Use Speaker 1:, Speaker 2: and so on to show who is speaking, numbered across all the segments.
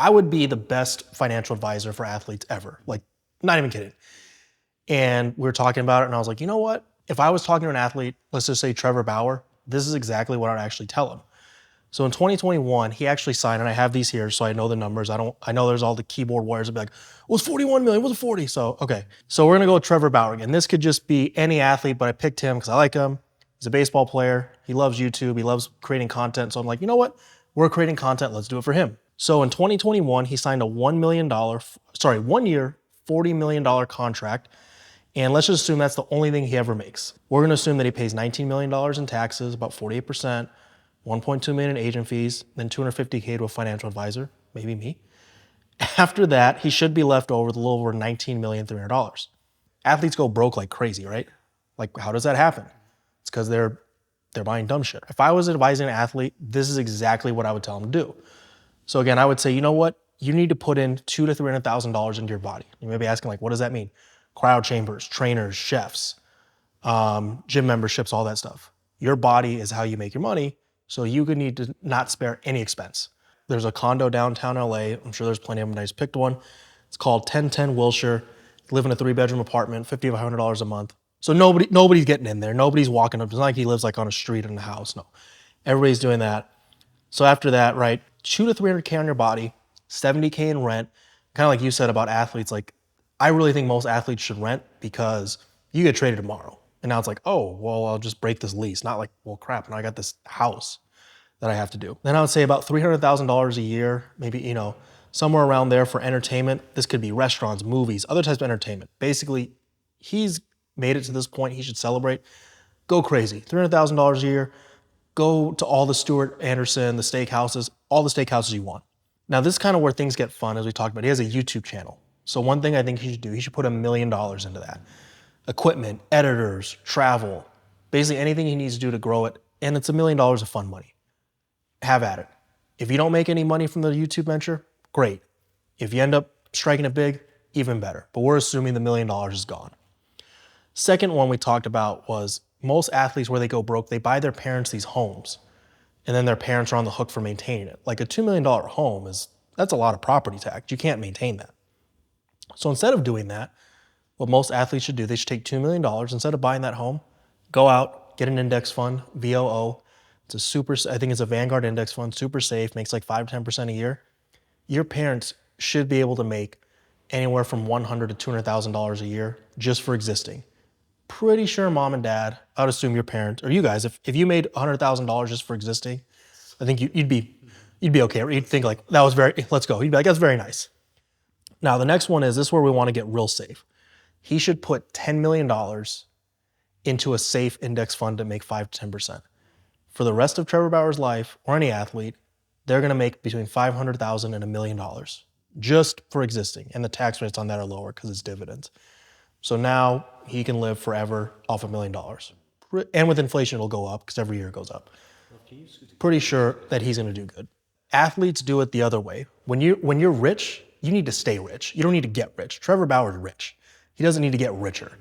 Speaker 1: I would be the best financial advisor for athletes ever. Like, not even kidding. And we were talking about it, and I was like, you know what? If I was talking to an athlete, let's just say Trevor Bauer, this is exactly what I'd actually tell him. So in 2021, he actually signed, and I have these here so I know the numbers. I know there's all the keyboard warriors that be like, well, it's 41 million, what's it 40? So, okay. So we're gonna go with Trevor Bauer again. This could just be any athlete, but I picked him because I like him. He's a baseball player. He loves YouTube. He loves creating content. So I'm like, you know what? We're creating content. Let's do it for him. So in 2021, he signed a one year, $40 million contract. And let's just assume that's the only thing he ever makes. We're gonna assume that he pays $19 million in taxes, about 48%, 1.2 million in agent fees, then $250K to a financial advisor, maybe me. After that, he should be left over with a little over $19,300,000. Athletes go broke like crazy, right? Like, how does that happen? It's because they're buying dumb shit. If I was advising an athlete, this is exactly what I would tell them to do. So again, I would say, you know what? You need to put in $200,000 to $300,000 into your body. You may be asking, like, what does that mean? Cryo chambers, trainers, chefs, gym memberships, all that stuff. Your body is how you make your money, so you could need to not spare any expense. There's a condo downtown LA. I'm sure there's plenty of them. I just picked one. It's called 1010 Wilshire. Live in a 3-bedroom apartment, $5,500 a month. So nobody's getting in there. Nobody's walking up. It's not like he lives like on a street in a house. No, everybody's doing that. So after that, right, $200K to $300K on your body, $70K in rent. Kind of like you said about athletes, like I really think most athletes should rent because you get traded tomorrow. And now it's like, oh, well, I'll just break this lease. Not like, well, crap, now I got this house that I have to do. Then I would say about $300,000 a year, maybe, somewhere around there for entertainment. This could be restaurants, movies, other types of entertainment. Basically, he's made it to this point. He should celebrate. Go crazy. $300,000 a year. Go to all the Stuart Anderson, the steakhouses, all the steakhouses you want. Now, this is kind of where things get fun, as we talked about. He has a YouTube channel. So one thing I think he should do, he should put $1 million into that. Equipment, editors, travel, basically anything he needs to do to grow it. And it's $1 million of fun money. Have at it. If you don't make any money from the YouTube venture, great. If you end up striking it big, even better. But we're assuming the $1 million is gone. Second one we talked about was most athletes where they go broke, they buy their parents these homes. And then their parents are on the hook for maintaining it. Like a $2 million home that's a lot of property tax. You can't maintain that. So instead of doing that, what most athletes should do, they should take $2 million, instead of buying that home, go out, get an index fund, VOO. I think it's a Vanguard index fund, super safe, makes like 5-10% a year. Your parents should be able to make anywhere from $100,000 to $200,000 a year just for existing. Pretty sure mom and dad, I would assume your parents, or you guys, if you made $100,000 just for existing, I think you'd be okay. You'd think like, let's go. You'd be like, that's very nice. Now the next one is, this is where we want to get real safe. He should put $10 million into a safe index fund to make 5-10%. For the rest of Trevor Bauer's life, or any athlete, they're gonna make between $500,000 and $1 million just for existing. And the tax rates on that are lower because it's dividends. So now he can live forever off $1 million. And with inflation, it'll go up because every year it goes up. Pretty sure that he's gonna do good. Athletes do it the other way. When you're rich, you need to stay rich. You don't need to get rich. Trevor Bauer's rich. He doesn't need to get richer.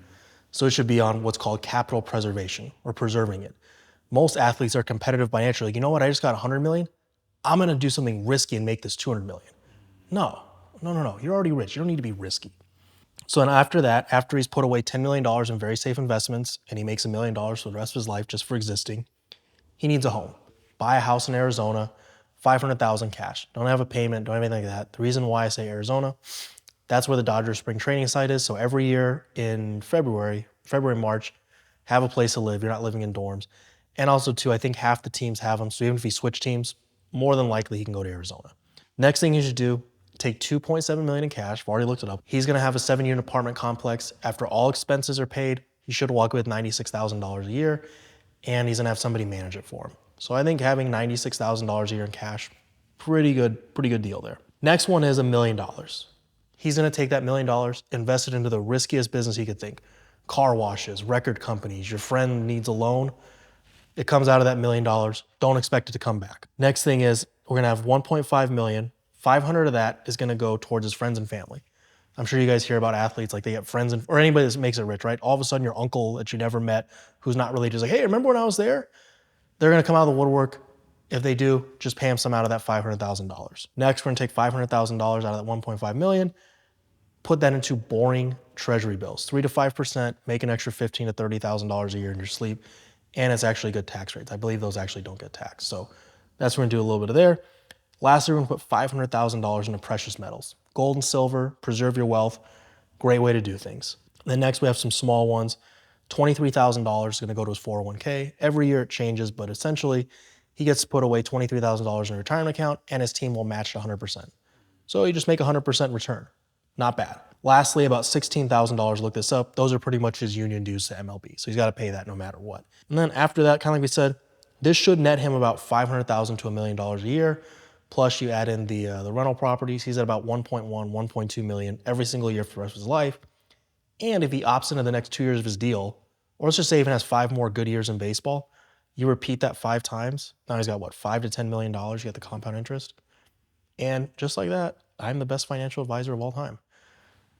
Speaker 1: So it should be on what's called capital preservation, or preserving it. Most athletes are competitive financially. Like, you know what? I just got 100 million. I'm gonna do something risky and make this 200 million. No. You're already rich. You don't need to be risky. So then after that, after he's put away $10 million in very safe investments and he makes $1 million for the rest of his life just for existing, he needs a home. Buy a house in Arizona, $500,000 cash. Don't have a payment, don't have anything like that. The reason why I say Arizona, that's where the Dodgers spring training site is. So every year in February, March, have a place to live. You're not living in dorms. And also too, I think half the teams have them. So even if he switch teams, more than likely he can go to Arizona. Next thing you should do, take $2.7 million in cash. I've already looked it up. He's gonna have a 7-unit apartment complex. After all expenses are paid, he should walk with $96,000 a year, and he's gonna have somebody manage it for him. So I think having $96,000 a year in cash, pretty good deal there. Next one is $1 million. He's gonna take that $1 million, invest it into the riskiest business he could think. Car washes, record companies, your friend needs a loan. It comes out of that $1 million. Don't expect it to come back. Next thing is, we're gonna have 1.5 million. 500 of that is gonna go towards his friends and family. I'm sure you guys hear about athletes, like they get friends or anybody that makes it rich, right? All of a sudden your uncle that you never met, who's not really just like, hey, remember when I was there? They're gonna come out of the woodwork If they do, just pay them some out of that $500,000. Next, we're gonna take $500,000 out of that $1.5 million, put that into boring treasury bills, 3 to 5%, make an extra $15,000 to $30,000 a year in your sleep, and it's actually good tax rates. I believe those actually don't get taxed. So that's what we're gonna do a little bit of there. Lastly, we're gonna put $500,000 into precious metals. Gold and silver, preserve your wealth, great way to do things. Then next we have some small ones. $23,000 is gonna go to his 401k. Every year it changes, but essentially he gets to put away $23,000 in a retirement account and his team will match 100%. So you just make 100% return. Not bad. Lastly, about $16,000, look this up. Those are pretty much his union dues to MLB. So he's got to pay that no matter what. And then after that, kind of like we said, this should net him about $500,000 to $1 million a year. Plus you add in the rental properties. He's at about 1.1, 1.2 million every single year for the rest of his life. And if he opts into the next 2 years of his deal, or let's just say even has 5 more good years in baseball, you repeat that 5 times. Now he's got what, $5 to $10 million. You get the compound interest. And just like that, I'm the best financial advisor of all time.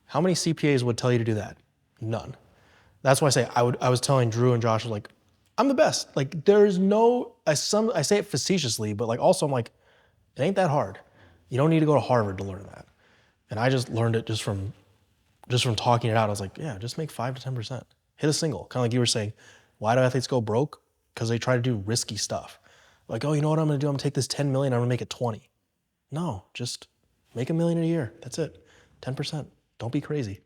Speaker 1: How many CPAs would tell you to do that? None. That's why I say I was telling Drew and Josh, like, I'm the best. Like, there's no, I say it facetiously, but like also I'm like, it ain't that hard. You don't need to go to Harvard to learn that. And I just learned it just from talking it out. I was like, yeah, just make 5 to 10%. Hit a single. Kind of like you were saying, why do athletes go broke? Because they try to do risky stuff. Like, oh, you know what I'm gonna do? I'm gonna take this 10 million, I'm gonna make it 20. No, just make $1 million a year. That's it. 10%. Don't be crazy.